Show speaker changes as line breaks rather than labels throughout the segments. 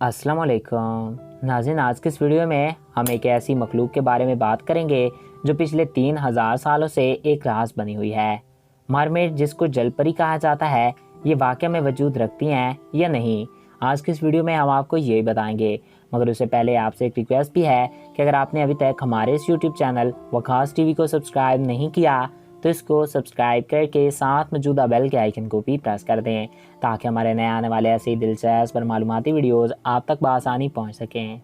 अस्सलाम वालेकुम नाज़रीन, आज की इस वीडियो में हम एक ऐसी मखलूक के बारे में बात करेंगे जो पिछले 3000 सालों से एक राज बनी हुई है। मरमेड, जिसको जलपरी कहा जाता है, ये वाकई में वजूद रखती हैं या नहीं, आज की इस वीडियो में हम आपको यही बताएंगे। मगर उससे पहले आपसे एक रिक्वेस्ट भी है कि अगर आपने अभी तक हमारे इस यूट्यूब चैनल वकास टीवी को सब्सक्राइब नहीं किया तो इसको सब्सक्राइब करके साथ मौजूदा बेल के आइकन को भी प्रेस कर दें, ताकि हमारे नए आने वाले ऐसे ही दिलचस्प और मालूमाती वीडियोस आप तक बआसानी पहुंच सकें।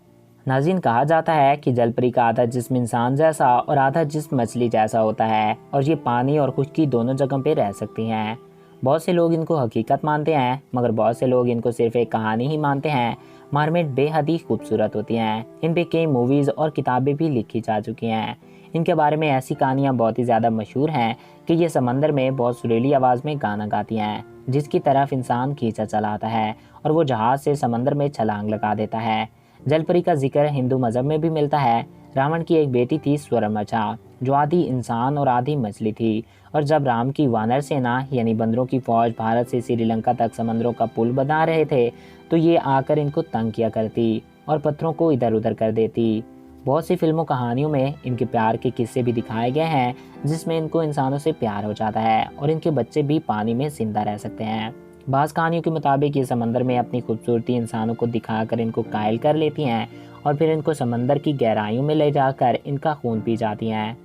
नाज़रीन, कहा जाता है कि जलपरी का आधा जिस्म इंसान जैसा और आधा जिस्म मछली जैसा होता है और ये पानी और खुश्की दोनों जगह पे रह सकती हैं। बहुत से लोग इनको हकीकत मानते हैं, मगर बहुत से लोग इनको सिर्फ एक कहानी ही मानते हैं। मरमेड बेहद ही खूबसूरत होती हैं। इन पे कई मूवीज़ और किताबें भी लिखी जा चुकी हैं। इनके बारे में ऐसी कहानियाँ बहुत ही ज़्यादा मशहूर हैं कि ये समंदर में बहुत सुरीली आवाज़ में गाना गाती हैं, जिसकी तरफ इंसान खींचा चला आता है और वो जहाज़ से समंदर में छलांग लगा देता है। जलपरी का जिक्र हिंदू मज़हब में भी मिलता है। रावण की एक बेटी थी स्वर्णमचा, जो आधी इंसान और आधी मछली थी, और जब राम की वानर सेना यानी बंदरों की फौज भारत से श्रीलंका तक समंदरों का पुल बना रहे थे तो ये आकर इनको तंग किया करती और पत्थरों को इधर उधर कर देती। बहुत सी फिल्मों कहानियों में इनके प्यार के किस्से भी दिखाए गए हैं, जिसमें इनको इंसानों से प्यार हो जाता है और इनके बच्चे भी पानी में जिंदा रह सकते हैं। बाज़ कहानियों के मुताबिक ये समंदर में अपनी खूबसूरती इंसानों को दिखाकर इनको कायल कर लेती हैं और फिर इनको समंदर की गहराइयों में ले जाकर इनका खून पी जाती हैं।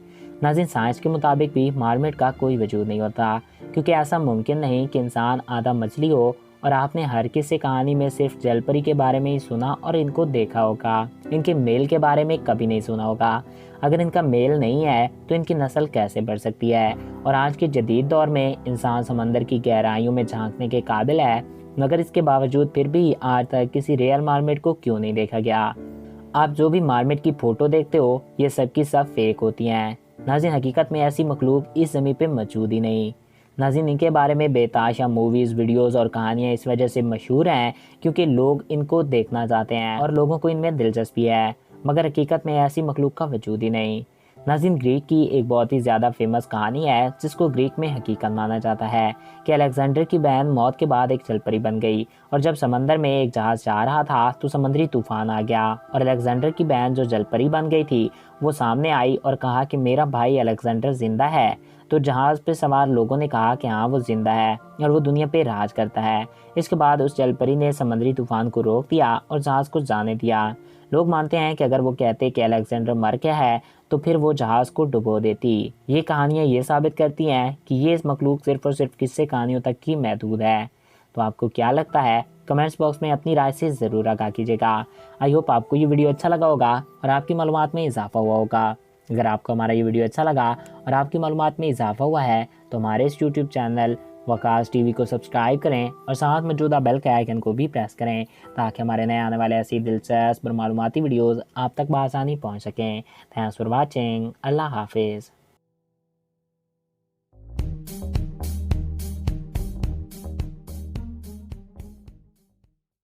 नाज़रीन, साइंस के मुताबिक भी मरमेड का कोई वजूद नहीं होता, क्योंकि ऐसा मुमकिन नहीं कि इंसान आधा मछली हो और आपने हर किसी कहानी में सिर्फ जलपरी के बारे में ही सुना और इनको देखा होगा, इनके मेल के बारे में कभी नहीं सुना होगा। अगर इनका मेल नहीं है तो इनकी नस्ल कैसे बढ़ सकती है? और आज के जदीद दौर में इंसान समंदर की गहराइयों में झांकने के काबिल है, मगर इसके बावजूद फिर भी आज तक किसी रियल मरमेड को क्यों नहीं देखा गया? आप जो भी मरमेड की फ़ोटो देखते हो, ये सब की सब फेक होती हैं। नाज़रीन, हकीकत में ऐसी मखलूक इस ज़मीन पे मौजूद ही नहीं। नाज़रीन, इनके बारे में बेताशा मूवीज़, वीडियोज़ और कहानियाँ इस वजह से मशहूर हैं क्योंकि लोग इनको देखना चाहते हैं और लोगों को इनमें दिलचस्पी है, मगर हकीकत में ऐसी मखलूक का वजूद ही नहीं। नाज़रीन, ग्रीक की एक बहुत ही ज़्यादा फेमस कहानी है जिसको ग्रीक में हकीकत माना जाता है कि अलेक्जेंडर की बहन मौत के बाद एक जलपरी बन गई, और जब समंदर में एक जहाज़ जा रहा था तो समुद्री तूफान आ गया और अलेक्जेंडर की बहन जो जलपरी बन गई थी वो सामने आई और कहा कि मेरा भाई अलेक्जेंडर जिंदा है। तो जहाज़ पे सवार लोगों ने कहा कि हाँ, वो जिंदा है और वो दुनिया पे राज करता है। इसके बाद उस जलपरी ने समुद्री तूफान को रोक दिया और जहाज़ को जाने दिया। लोग मानते हैं कि अगर वो कहते कि अलेक्जेंडर मर गया है तो फिर वो जहाज़ को डुबो देती। ये कहानियाँ ये साबित करती हैं कि ये इस मखलूक सिर्फ और सिर्फ किस्से कहानियों तक ही महदूद है। तो आपको क्या लगता है? कमेंट्स बॉक्स में अपनी राय से ज़रूर आगाह कीजिएगा। आई होप आपको ये वीडियो अच्छा लगा होगा और आपकी मालूमात में इजाफा हुआ होगा। अगर आपको हमारा ये वीडियो अच्छा लगा और आपकी मालूमात में इजाफा हुआ है तो हमारे इस यूट्यूब चैनल वकास टीवी को सब्सक्राइब करें और साथ मौजूदा बेल के आइकन को भी प्रेस करें, ताकि हमारे नए आने वाले ऐसी दिलचस्प और मालूमाती वीडियोज़ आप तक बआसानी पहुँच सकें। Thanks for watching. अल्लाह हाफिज़।